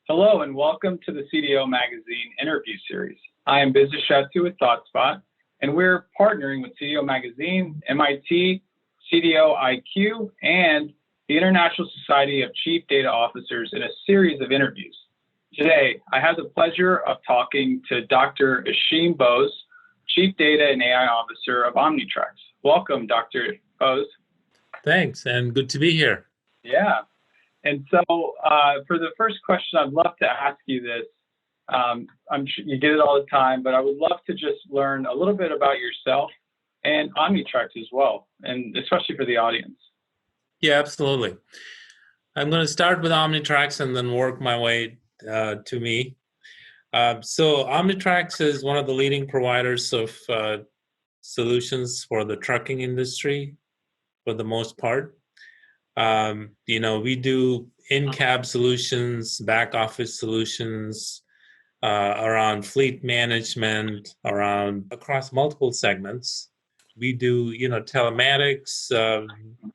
Hello and welcome to the CDO Magazine interview series. I am Biz Shetty with ThoughtSpot, and we're partnering with CDO Magazine, MIT, CDO IQ, and the International Society of Chief Data Officers in a series of interviews. Today, I have the pleasure of talking to Dr. Ashim Bose, Chief Data and AI Officer of Omnitracs. Welcome, Dr. Bose. Thanks, and good to be here. Yeah. And so for the first question, I'd love to ask you this. I'm sure you get it all the time, but I would love to just learn a little bit about yourself and Omnitracs as well, and especially for the audience. Yeah, absolutely. I'm going to start with Omnitracs and then work my way to me. So Omnitracs is one of the leading providers of solutions for the trucking industry for the most part. We do in-cab solutions, back office solutions around fleet management, across multiple segments. We do, telematics,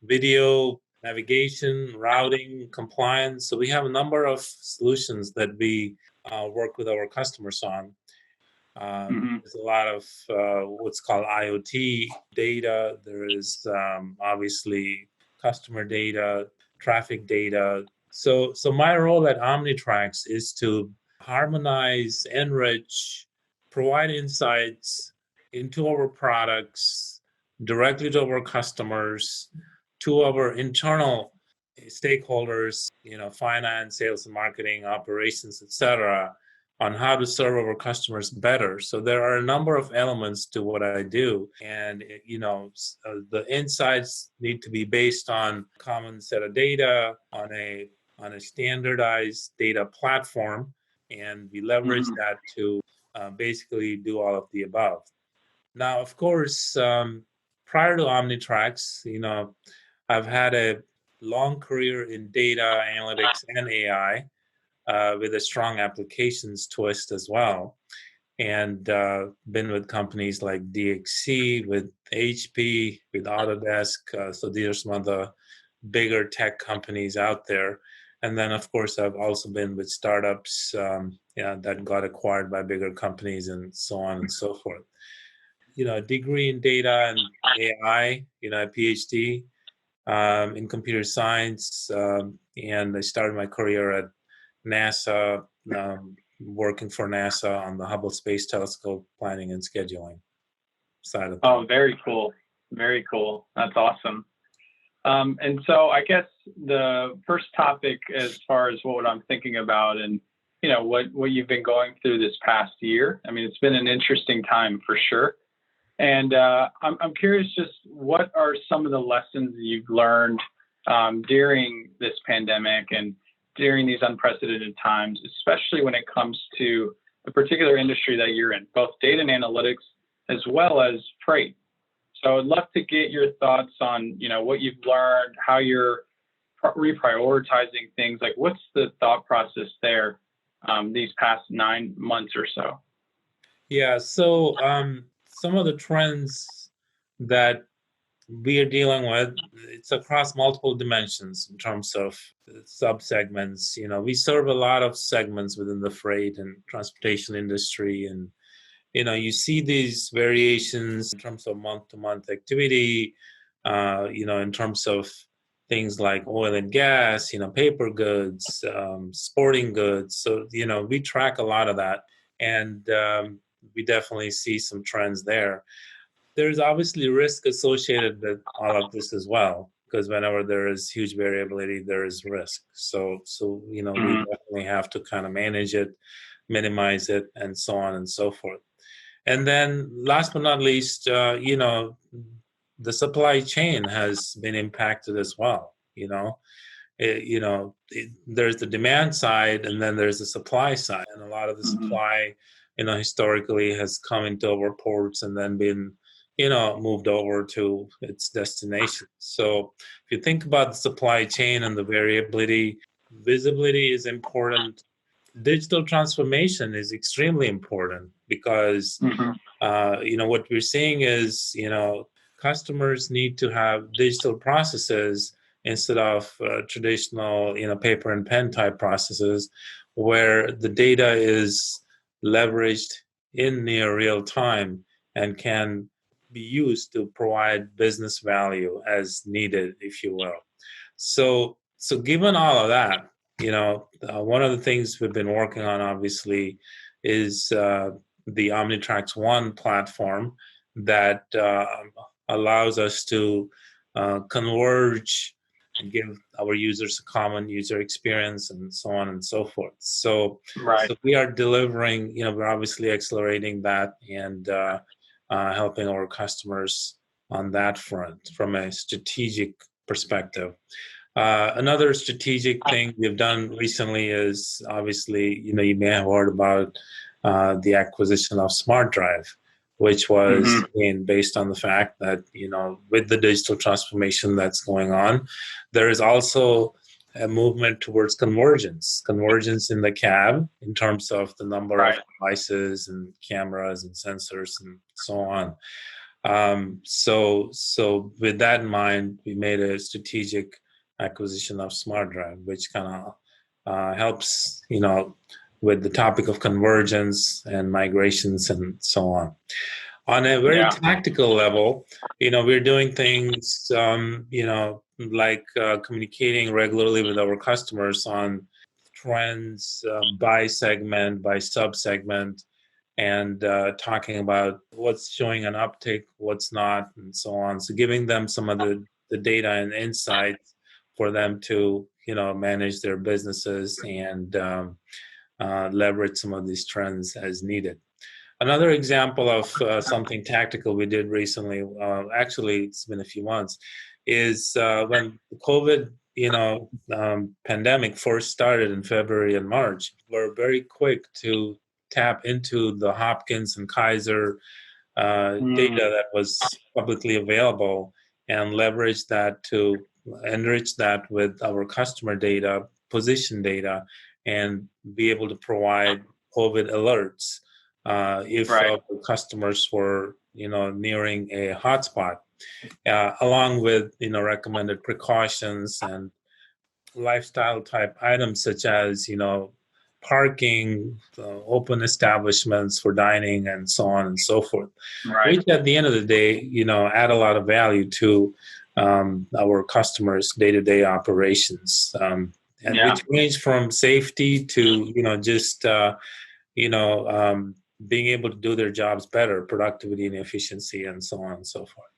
video, navigation, routing, compliance. So we have a number of solutions that we work with our customers on. There's a lot of what's called IoT data. There is obviously customer data, traffic data. So my role at Omnitracs is to harmonize, enrich, provide insights into our products directly to our customers, to our internal stakeholders, finance, sales and marketing, operations, etc., on how to serve our customers better. So there are a number of elements to what I do. And, the insights need to be based on a common set of data, on a standardized data platform. And we leverage that to basically do all of the above. Now, of course, prior to Omnitracs, I've had a long career in data analytics and AI. With a strong applications twist as well. And been with companies like DXC, with HP, with Autodesk. So these are some of the bigger tech companies out there. And then, of course, I've also been with startups that got acquired by bigger companies and so on and so forth. A degree in data and AI, a PhD in computer science. And I started my career at NASA, working for NASA on the Hubble Space Telescope planning and scheduling side of things. Oh, very cool. Very cool. That's awesome. And so I guess the first topic, as far as what I'm thinking about and, what you've been going through this past year, I mean, it's been an interesting time for sure. And I'm curious, just what are some of the lessons you've learned during this pandemic and during these unprecedented times, especially when it comes to the particular industry that you're in, both data and analytics, as well as freight. So I'd love to get your thoughts on, what you've learned, how you're reprioritizing things. Like, what's the thought process there these past 9 months or so? Yeah, so some of the trends that we are dealing with, it's across multiple dimensions in terms of sub-segments. We serve a lot of segments within the freight and transportation industry. And, you see these variations in terms of month-to-month activity, in terms of things like oil and gas, paper goods, sporting goods. So, we track a lot of that. And we definitely see some trends there. There's obviously risk associated with all of this as well, because whenever there is huge variability, there is risk. So we definitely have to kind of manage it, minimize it, and so on and so forth. And then last but not least, the supply chain has been impacted as well. There's the demand side, and then there's the supply side. And a lot of the supply, historically has come into our ports and then been moved over to its destination. So if you think about the supply chain and the variability, visibility is important. Digital transformation is extremely important because, what we're seeing is, customers need to have digital processes instead of traditional, paper and pen type processes, where the data is leveraged in near real time and can be used to provide business value as needed, if you will. So given all of that, one of the things we've been working on, obviously, is the Omnitracs One platform that allows us to converge and give our users a common user experience and so on and so forth. So we are delivering, we're obviously accelerating that and helping our customers on that front from a strategic perspective. Another strategic thing we've done recently is obviously, you may have heard about the acquisition of SmartDrive, which was based on the fact that, with the digital transformation that's going on, there is also a movement towards convergence in the cab in terms of the number of devices and cameras and sensors and so on. So with that in mind, we made a strategic acquisition of SmartDrive, which kind of helps, with the topic of convergence and migrations and so on. On a very tactical level, we're doing things, like communicating regularly with our customers on trends by segment, by sub-segment, and talking about what's showing an uptick, what's not, and so on. So giving them some of the data and insights for them to, manage their businesses and leverage some of these trends as needed. Another example of something tactical we did recently, actually it's been a few months, is when the COVID, pandemic first started in February and March, we're very quick to tap into the Hopkins and Kaiser data that was publicly available and leverage that to enrich that with our customer data, position data, and be able to provide COVID alerts if customers were, nearing a hotspot, along with, recommended precautions and lifestyle type items such as, parking, open establishments for dining, and so on and so forth, which at the end of the day, add a lot of value to our customers' day-to-day operations, and which range from safety to, just, being able to do their jobs better, productivity and efficiency, and so on and so forth.